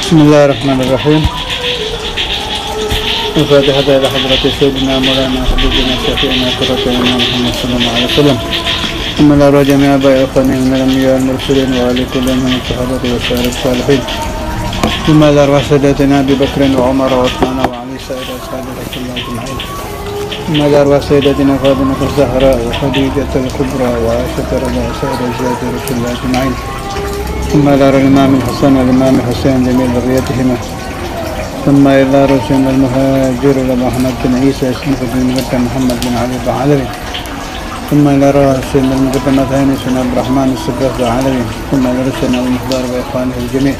بسم الله الرحمن الرحيم. الفاتحة إلى حضرة سيدنا مولانا حبيبنا شفيعنا قرة عيننا محمد صلى الله عليه وسلم، ثم إلى أرواح جميع آبائنا وإخواننا من الأنبياء والمرسلين وآل كل من الصحابة والسائر الصالحين، ثم إلى أرواح سادتنا أبي بكر وعمر وعثمان وعلي سائر أصحاب رسول الله أجمعين، ثم إلى أرواح سيدتنا فاطمة الزهراء وخديجة الكبرى وعائشة رضي سائر أزواج رسول الله أجمعين، ثم إلى الإمام الحسن والإمام الحسين جميع ذريتهما، ثم إلى رسول المهاجر محمد بن عيسى اسمه بن مقدم محمد بن علي العلوي، ثم إلى رسول المقدم ثاني سن عبد الرحمن الصديق العلوي، ثم إلى رسول المختار وإخوانه الجميع،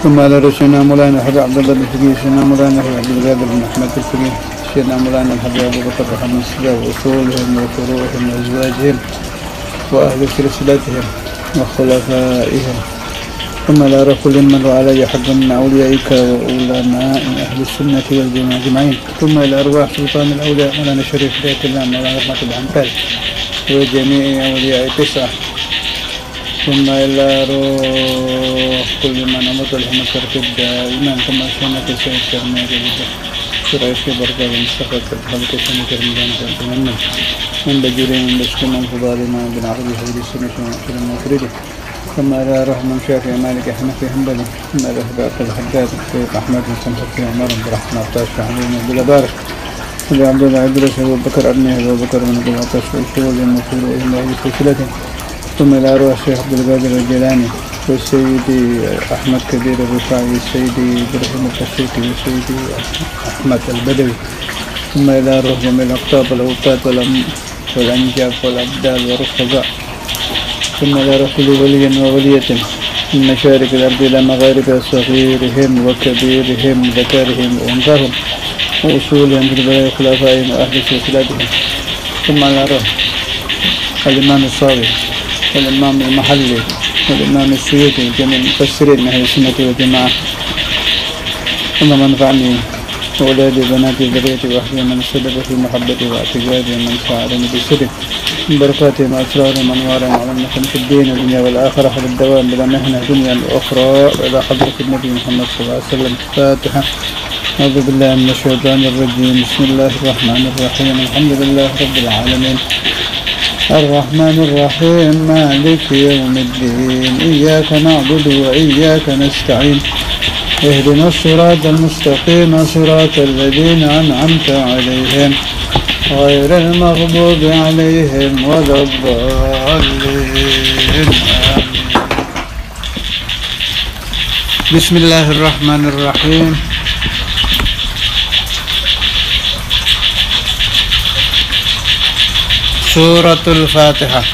ثم إلى رسولنا مولانا الحبيب عبد الله بن الفقيه، سيدنا مولانا عبد القادر بن أحمد الفقيه، سيدنا مولانا الحبيب أبو بكر محمد الصديق وأصولهم وفروعهم وأزواجهم وأهل سلسلتهم وخلفائهم، ثم لا كل من علي حق من أوليائك وعلماء أهل السنة والجماعة أجمعين، ثم إلى أرواح سلطان الأولياء مولانا الشريف هداية الله مولانا رحمة العنبال وجميع أولياء التسعة، ثم إلى روح كل من أمضى لهم الترتيب دائما، ثم سنة سيد كرمية جدا سرعي في بركة المستقبل خلق سنة رمضان تنتمنى من بجرين من بشكل من فضالنا بن عربي هذه السنة ومعشر المفرده، ثم إلى روح من شافعي مالك حنفي حنبلي، ثم إلى هباء الحداد الشيخ أحمد بن سمحة في عمر بن رحمة عطاش عليم بن بارك، ثم عبد الله عبدالله أبو بكر أبنه أبو بكر بن أبو عطاش والشغل المفروض إلى أهل سلسلته، ثم إلى روح الشيخ عبد القادر الجيلاني والسيدي أحمد كبير الرفاعي والسيدي إبراهيم القشيقي والسيدي أحمد البدوي، ثم إلى روح جميع الأقطاب والأوقات والأنجاب والأبدال والرفقاء، ثم إلى روح كل ولي وولية من مشارق الأرض إلى مغاربها صغيرهم وكبيرهم ذكرهم وأنثاهم وأصولهم في البلايا خلفائهم وأهل سلسلتهم، ثم إلى روح الإمام الصاوي والإمام المحلي والإمام السيوطي جميع المفسرين من أهل السنة والجماعة، ثم من نفعني وأولادي وبناتي وذريتي وأهلي من الصدق في محبتي واعتقادي ومن ساعدني بالصدق من بركاتهم وأسرارهم وأنوارهم وعلمنا في الدين والدنيا والآخرة والدوام بلا مهنة دنيا وأخرى إلى حضرة النبي محمد صلى الله عليه وسلم. الفاتحة. أعوذ بالله من الشيطان الرجيم. بسم الله الرحمن الرحيم. الحمد لله رب العالمين الرحمن الرحيم مالك يوم الدين إياك نعبد وإياك نستعين اهدنا الصراط المستقيم صراط الذين أنعمت عليهم غير المغضوب عليهم ولا الضالين. بسم الله الرحمن الرحيم. Suratul Fatihah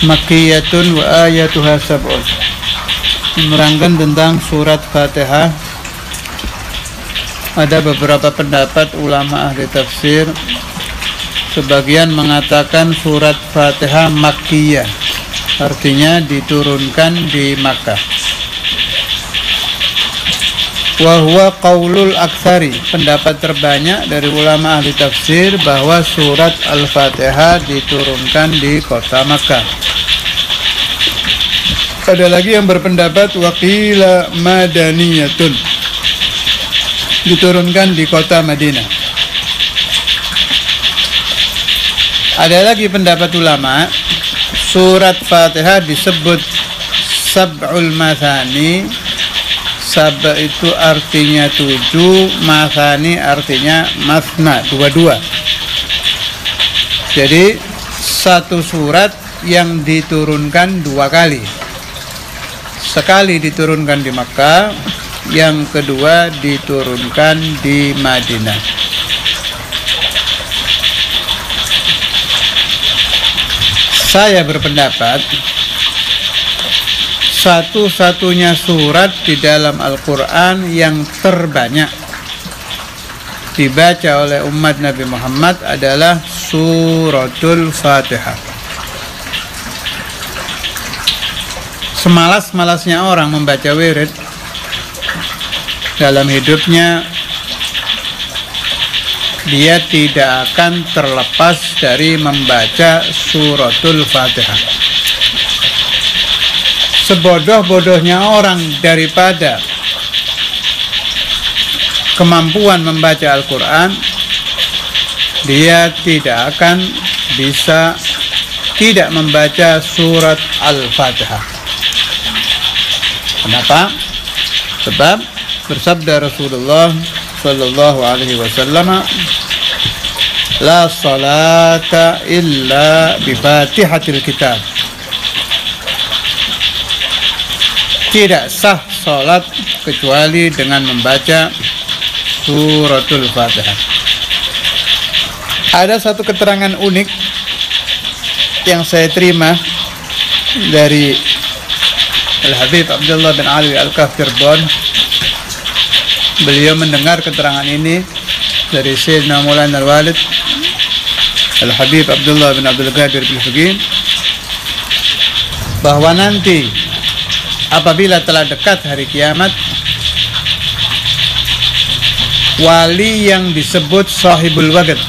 Makkiyatun wa ayatuha sab'un. Menerangkan tentang surat Fatihah. Ada beberapa pendapat ulama ahli tafsir. Sebagian mengatakan surat Fatihah Makkiyah, artinya diturunkan di Makkah. Wa huwa qaulul aktsari, pendapat terbanyak dari ulama ahli tafsir bahwa surat Al-Fatihah diturunkan di kota Makkah. Ada lagi yang berpendapat waqila madaniyatun, diturunkan di kota Madinah. Ada lagi pendapat ulama surat Fatihah disebut sab'ul mathani. Sab'a itu artinya 7, mathani artinya mathna, dua-dua. Jadi satu surat yang diturunkan 2 kali. Sekali diturunkan di Makkah, yang kedua diturunkan di Madinah. Saya berpendapat satu-satunya surat di dalam Al-Quran yang terbanyak dibaca oleh umat Nabi Muhammad adalah Suratul Fatihah. Semalas-malasnya orang membaca wirid dalam hidupnya, dia tidak akan terlepas dari membaca Suratul Fatihah. sebodoh-bodohnya orang daripada kemampuan membaca Al-Quran, dia tidak akan bisa tidak membaca surat Al-Fatihah. Kenapa? Sebab bersabda Rasulullah sallallahu alaihi wasallam, la salata illa bi Fatihatil Kitab. Tidak sah salat kecuali dengan membaca suratul Fatihah. Ada satu keterangan unik yang saya terima dari Al-Habib Abdullah bin Ali Al-Kaf Cirebon. Beliau mendengar keterangan ini dari Sayyidina Maulana Al-Walid Al-Habib Abdullah bin Abdul Qadir Al-Fiqih, bahwa nanti apabila telah dekat hari kiamat, wali yang disebut Sahibul Waqt.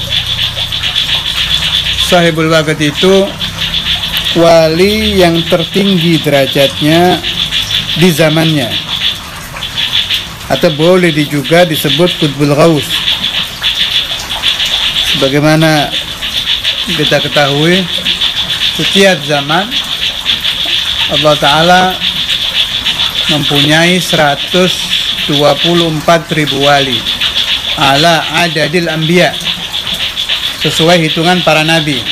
Sahibul Waqt itu wali yang tertinggi derajatnya di zamannya, atau boleh juga disebut Qutbul Ghaus. Sebagaimana kita ketahui, setiap zaman Allah Ta'ala mempunyai 124.000 wali ala adadil anbiya, sesuai hitungan para nabi.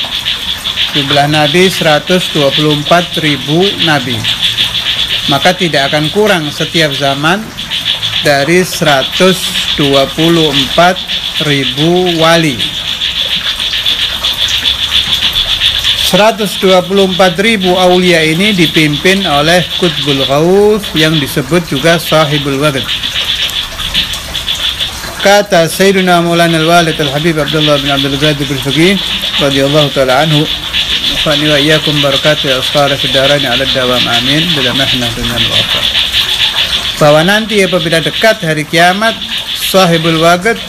Jumlah nabi 124.000 nabi, maka tidak akan kurang setiap zaman dari 124.000 wali. 124.000 aulia ini dipimpin oleh Qutbul Ghaus yang disebut juga Sahibul Waqt. Kata Sayyidina Maulana Al-Walid Al-Habib Abdullah bin Abdul Qadir Al-Fiqih radhiyallahu ta'ala anhu, fani wa iyyakum barakatuh asqara fid darain ala dawam amin bila mahna dunya wal akhirah. Bahwa nanti apabila dekat hari kiamat, Sahibul Waqt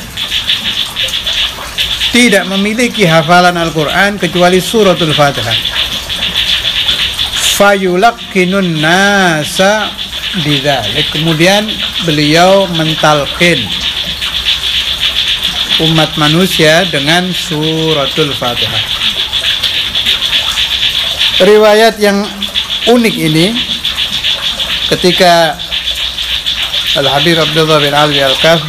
tidak memiliki hafalan Al-Quran kecuali suratul Fatihah. Fayulaqinun nasa bidzalik. Kemudian beliau mentalqin umat manusia dengan suratul Fatihah. Riwayat yang unik ini, ketika Al-Habib Abdullah bin Ali Al-Kaf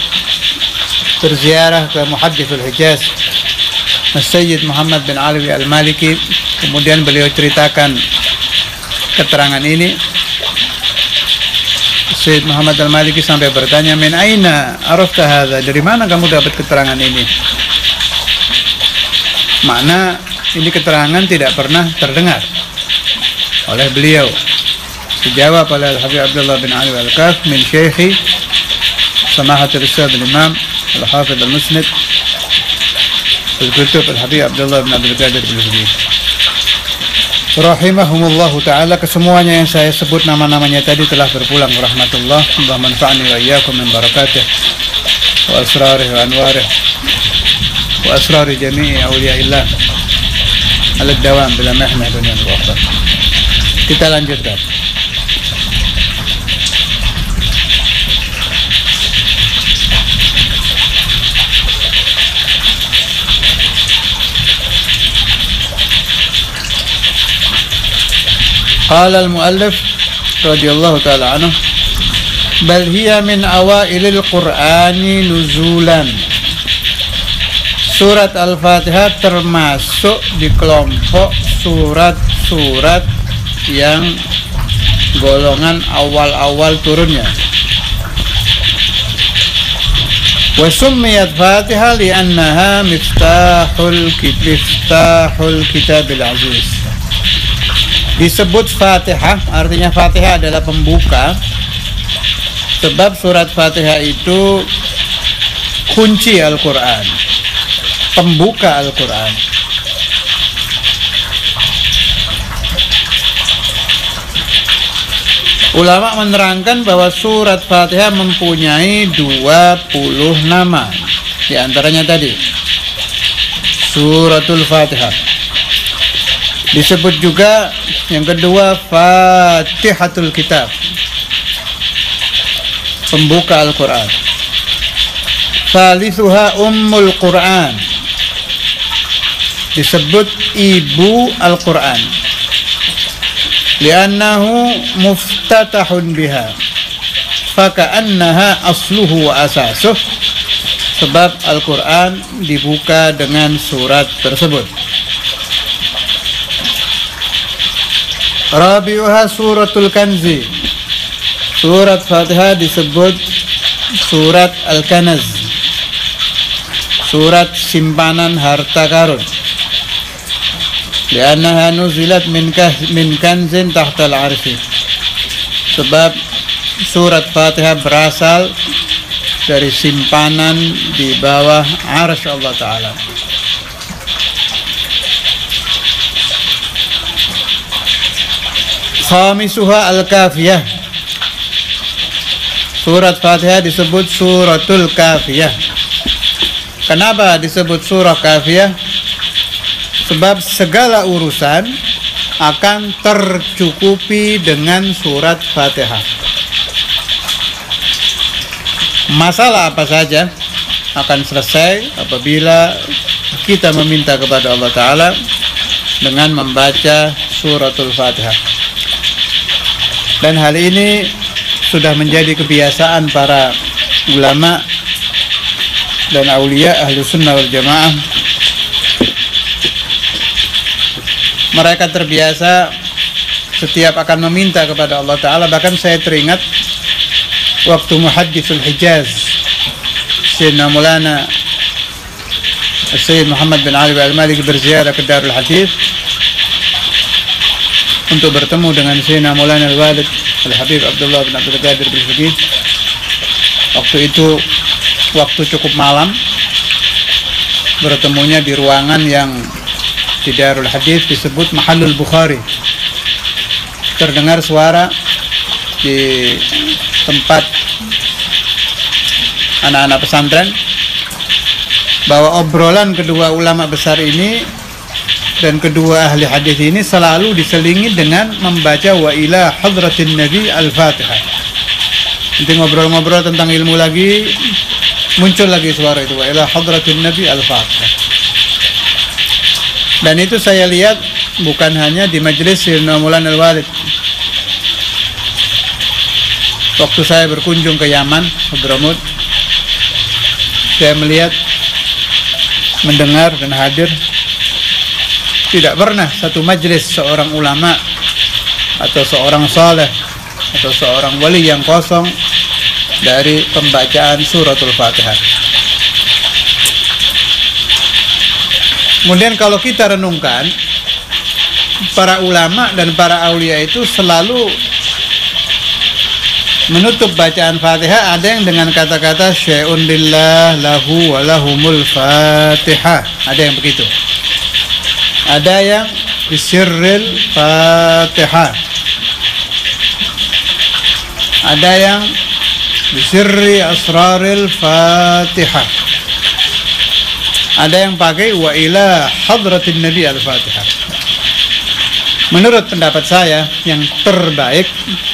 berziarah ke Muhaddithul Hijaz Sayyid Muhammad bin Alawi Al-Maliki, kemudian beliau ceritakan keterangan ini. Sayyid Muhammad Al-Maliki sampai bertanya, min aina arafta hadza, dari mana kamu dapat keterangan ini? Makna ini keterangan tidak pernah terdengar oleh beliau. Dijawab oleh Al-Habib Abdullah bin Ali Al-Kaf, min syekhi Samahatul Ustadz Imam Al-Hafidh Al-Musnid Al-Kutub Al-Habib Abdullah bin Abdul Qadir Al-Fiqih rahimahumullahu ta'ala. Kesemuanya yang saya sebut nama-namanya tadi telah berpulang rahmatullah. Allah manfa'ani wa iyyakum min barakatih wa asrarih wa anwarih wa asrari jami'i awliyaillah ala dawam bila mahna dunia wal akhirah. Kita lanjutkan. قال المؤلف رضي الله تعالى عنه بل هي من أوائل القرآن نزولا. Surat Al-Fatihah termasuk di kelompok surat-surat yang golongan awal-awal turunnya. Wa summiyat Fatihah li'annaha miftahul kitabil aziz. Disebut Fatihah, artinya Fatihah adalah pembuka, sebab surat Fatihah itu kunci Al-Quran, pembuka Al-Quran. Ulama menerangkan bahwa surat Fatihah mempunyai 20 nama. Di antaranya tadi Suratul Fatihah. Disebut juga yang kedua Fatihatul Kitab, pembuka Al-Quran. Salisuha Ummul Quran, disebut ibu Al-Quran, li'annahu muftatahun biha faka'annaha asluhu wa asasuh, sebab Al-Quran dibuka dengan surat tersebut. Rabi'uha Suratul Kanzi, surat Fatihah disebut surat Al-Kanaz, surat simpanan harta karun, li'annaha nuzilat min kanzin tahtal arsy, sebab surat Fatihah berasal dari simpanan di bawah arsy Allah Ta'ala. Khamisuha Al-Kafiyah, surat Fatihah disebut suratul Kafiyah. Kenapa disebut surah Kafiyah? Sebab segala urusan akan tercukupi dengan surat Fatihah. Masalah apa saja akan selesai apabila kita meminta kepada Allah Ta'ala dengan membaca suratul Fatihah. Dan hal ini sudah menjadi kebiasaan para ulama dan aulia ahlu sunnah wal jamaah. Mereka terbiasa setiap akan meminta kepada Allah Ta'ala. Bahkan saya teringat waktu Muhadditsul Hijaz Sayyidina Maulana Sayyid Muhammad bin Ali al-Maliki berziarah ke Darul Hadith untuk bertemu dengan Sayyidina Maulana Al-Walid Al-Habib Abdullah bin Abdul Qadir bin Faqih. Waktu itu waktu cukup malam, bertemunya di ruangan yang di Darul Hadith disebut Mahallul Bukhari. Terdengar suara di tempat anak-anak pesantren bahwa obrolan kedua ulama besar ini dan kedua ahli hadis ini selalu diselingi dengan membaca wa ila hadratin nabi al-Fatihah. Nanti ngobrol-ngobrol tentang ilmu lagi, muncul lagi suara itu wa ila hadratin nabi al-Fatihah. Dan itu saya lihat bukan hanya di majelis Sayyidina Maulana Al-Walid. Waktu saya berkunjung ke Yaman, Hadramut, saya melihat, mendengar dan hadir. Tidak pernah satu majelis seorang ulama atau seorang saleh atau seorang wali yang kosong dari pembacaan suratul Fatihah. Kemudian kalau kita renungkan, para ulama dan para aulia itu selalu menutup bacaan Fatihah ada yang dengan kata-kata syai'un lillah lahu wa lahumul Fatihah, ada yang begitu. Ada yang bisirril Fatihah, ada yang bisirri asraril Fatihah, ada yang pakai wa ila hadratin nabi al-Fatihah. Menurut pendapat saya yang terbaik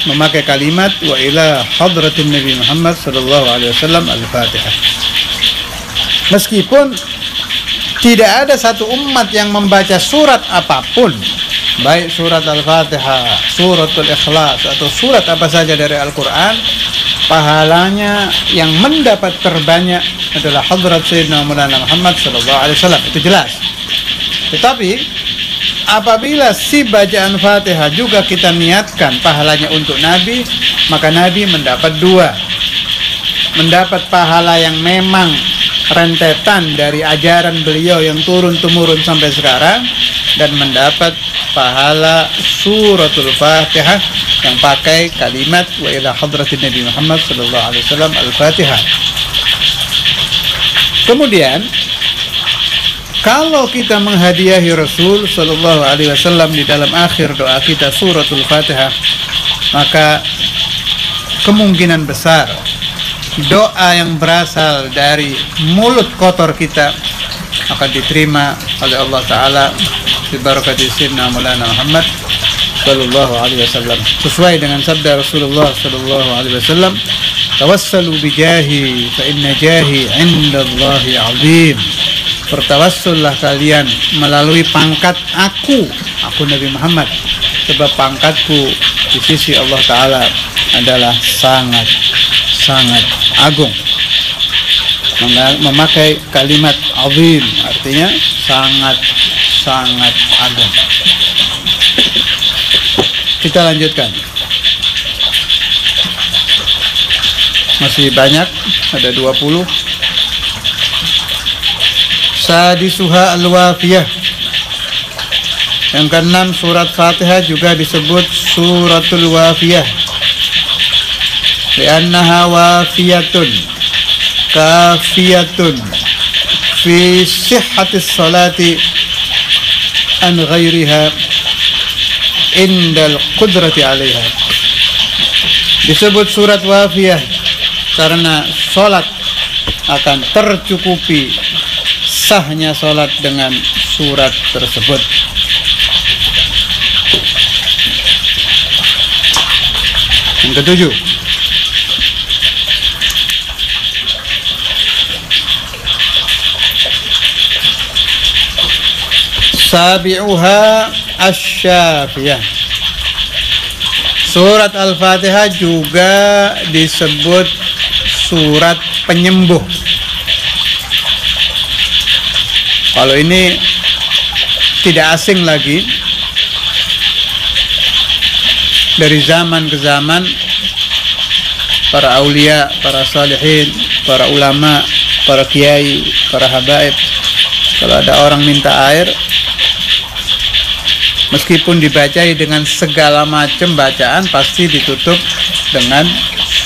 memakai kalimat wa ila hadratin nabi Muhammad sallallahu alaihi wasallam al-Fatihah. Meskipun tidak ada satu umat yang membaca surat apapun, baik surat Al-Fatihah, suratul Ikhlas, atau surat apa saja dari Al-Quran, pahalanya yang mendapat terbanyak adalah hadrat Sayyidina Maulana Muhammad SAW. Itu jelas. Tetapi apabila si bacaan Fatihah juga kita niatkan pahalanya untuk Nabi, maka Nabi mendapat dua. Mendapat pahala yang memang rentetan dari ajaran beliau yang turun-temurun sampai sekarang, dan mendapat pahala suratul Fatihah yang pakai kalimat wa ila hadratin Nabi Muhammad sallallahu alaihi wasallam al-Fatihah. Kemudian kalau kita menghadiahi Rasul sallallahu alaihi wasallam di dalam akhir doa kita suratul Fatihah, maka kemungkinan besar doa yang berasal dari mulut kotor kita akan diterima oleh Allah Ta'ala bi barakati sayyidina Maulana Muhammad sallallahu alaihi wasallam. Sesuai dengan sabda Rasulullah sallallahu alaihi wasallam, tawassalu bi jahi fa inna jahi 'indallahi 'azim. Bertawassullah kalian melalui pangkat aku Nabi Muhammad, sebab pangkatku di sisi Allah Ta'ala adalah sangat agung. Memakai kalimat azim artinya sangat agung. Kita lanjutkan. Masih banyak, ada 20. Sadisuha al-wafiyah. Yang keenam, surat Fatihah juga disebut suratul wafiyah. Li'annaha wafiyatun kafiyatun fi sihhatis salati an ghairiha indal qudrati 'alaiha. Disebut surat wafiyah karena salat akan tercukupi sahnya salat dengan surat tersebut. Yang ketujuh, sabi'uha asy-syafiyah. Surat Al-Fatihah juga disebut surat penyembuh. Kalau ini tidak asing lagi, dari zaman ke zaman para aulia, para salihin, para ulama, para kiai, para habaib, kalau ada orang minta air, meskipun dibacai dengan segala macam bacaan, pasti ditutup dengan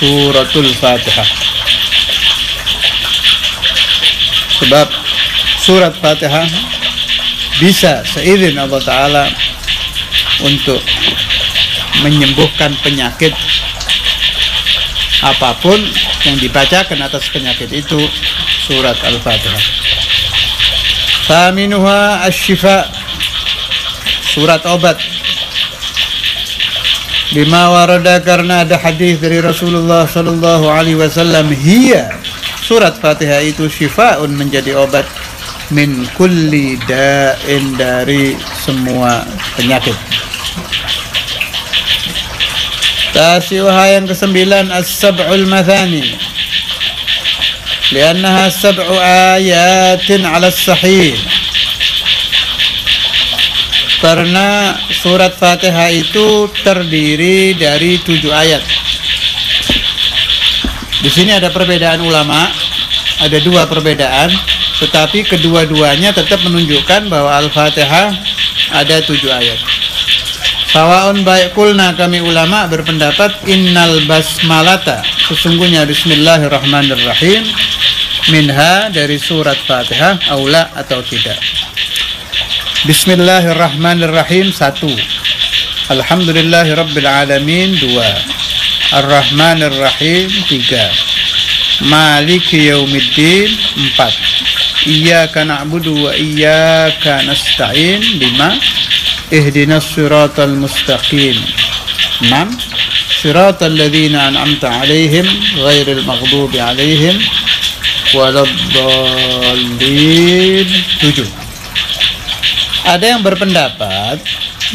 suratul Fatihah. Sebab surat Fatihah bisa seizin Allah Ta'ala untuk menyembuhkan penyakit apapun yang dibacakan atas penyakit itu, surat Al-Fatihah. Thaminuha asy-syifa, surat obat. Bima warada, karena ada hadis dari Rasulullah sallallahu alaihi wasallam, hiya, surat Fatihah itu syifaun, menjadi obat, min kulli da'in, dari semua penyakit. Tasi'uha, yang kesembilan, as-sab'ul mathani, liannaha sab'u ayatin ala sahih, karena surat Fatihah itu terdiri dari 7 ayat. Di sini ada perbedaan ulama, ada 2 perbedaan, tetapi kedua-duanya tetap menunjukkan bahwa Al-Fatihah ada 7 ayat. Sawaun baik kulna, kami ulama berpendapat, innal basmalata, sesungguhnya bismillahirrahmanirrahim, minha, dari surat Fatihah, aula atau tidak. Bismillahirrahmanirrahim 1, alhamdulillahirabbil alamin 2, arrahmanirrahim 3, maliki yaumiddin 4, iyyaka na'budu wa iyyaka nasta'in 5, ihdinas siratal mustaqim 6, siratal ladzina an'amta 'alaihim ghairil maghdubi 'alaihim waladdallin 7. Ada yang berpendapat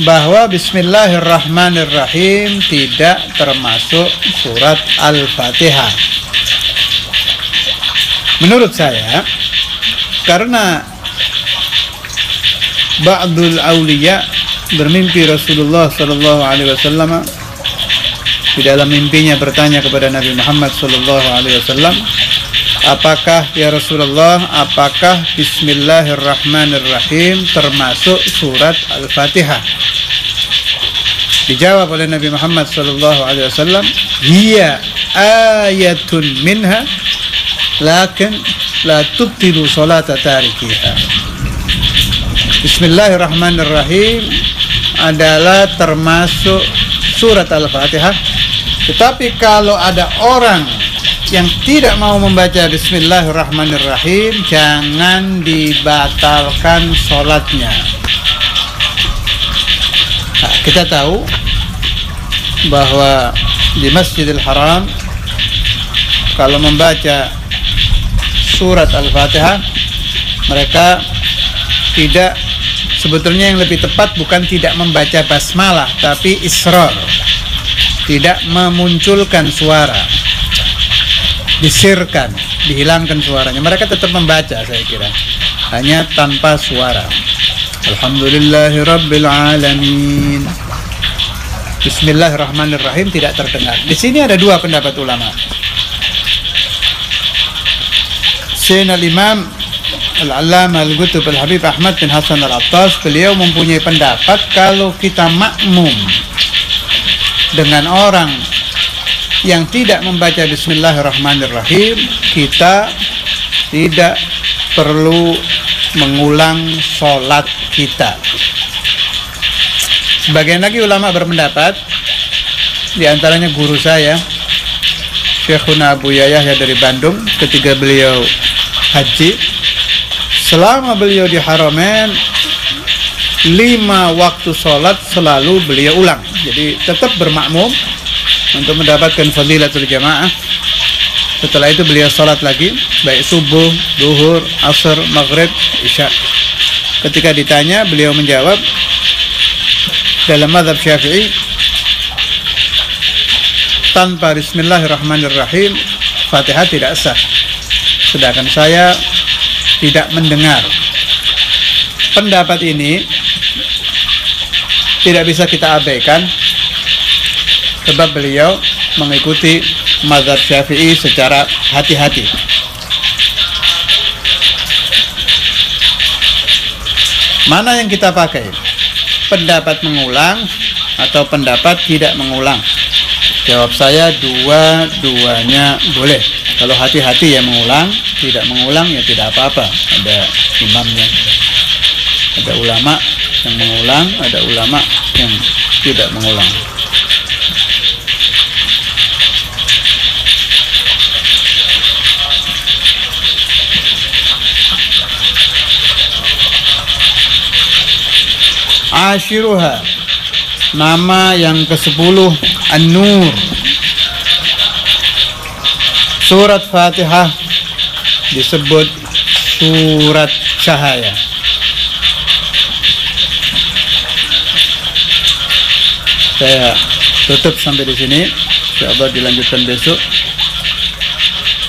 bahwa bismillahirrahmanirrahim tidak termasuk surat Al-Fatihah. Menurut saya, karena ba'dul awliya bermimpi Rasulullah sallallahu alaihi wasallam, di dalam mimpinya bertanya kepada Nabi Muhammad sallallahu alaihi wasallam, apakah ya Rasulullah, apakah bismillahirrahmanirrahim termasuk surat Al-Fatihah? Dijawab oleh Nabi Muhammad sallallahu alaihi wasallam, hiya ayatun minha lakin la tubtilu salata tarikiha. Bismillahirrahmanirrahim adalah termasuk surat Al-Fatihah, tetapi kalau ada orang yang tidak mau membaca bismillahirrahmanirrahim, jangan dibatalkan sholatnya. Kita tahu bahwa di Masjidil Haram kalau membaca surat Al-Fatihah, mereka tidak, sebetulnya yang lebih tepat bukan tidak membaca basmalah, tapi israr, tidak memunculkan suara, disirkan, dihilangkan suaranya. Mereka tetap membaca, saya kira, hanya tanpa suara. Alhamdulillahirabbil alamin. Bismillahirrahmanirrahim tidak terdengar. Di sini ada dua pendapat ulama. Sayyidina Al-Imam Al-Allamah Al-Qutb Al-Habib Ahmad bin Hasan Al-Attas, beliau mempunyai pendapat kalau kita makmum dengan orang yang tidak membaca Bismillahirrahmanirrahim, kita tidak perlu mengulang sholat kita. Sebagian lagi ulama berpendapat, di antaranya guru saya Syekhuna Abu Yahya dari Bandung, ketika beliau haji, selama beliau di Haramain 5 waktu sholat selalu beliau ulang. Jadi tetap bermakmum untuk mendapatkan fadilatul jamaah. Setelah itu beliau sholat lagi, baik subuh, duhur, asar, maghrib, isya. Ketika ditanya, beliau menjawab, dalam mazhab Syafi'i, tanpa Bismillahirrahmanirrahim Fatihah tidak sah. Sedangkan saya tidak mendengar. Pendapat ini tidak bisa kita abaikan, sebab beliau mengikuti mazhab Syafi'i secara hati-hati. Mana yang kita pakai? Pendapat mengulang atau pendapat tidak mengulang? Jawab saya, dua-duanya boleh. Kalau hati-hati ya mengulang, tidak mengulang ya tidak apa-apa. Ada imamnya, ada ulama yang mengulang, ada ulama yang tidak mengulang. Ashiruha, nama yang ke-10 An-Nur. Surat Fatihah disebut surat cahaya. Saya tutup sampai di sini. Insyaallah dilanjutkan besok.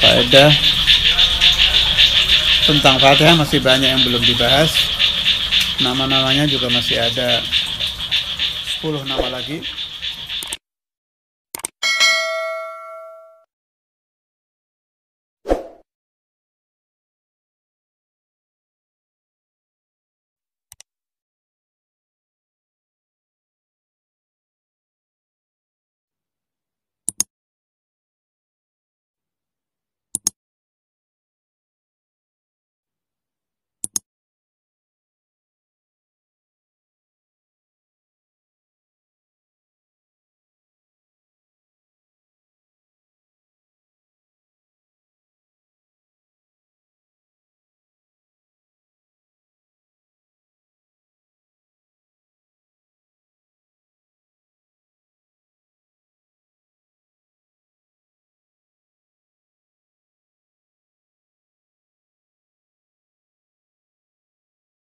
Faedah tentang Fatihah masih banyak yang belum dibahas. Nama-namanya juga masih ada 10 nama lagi.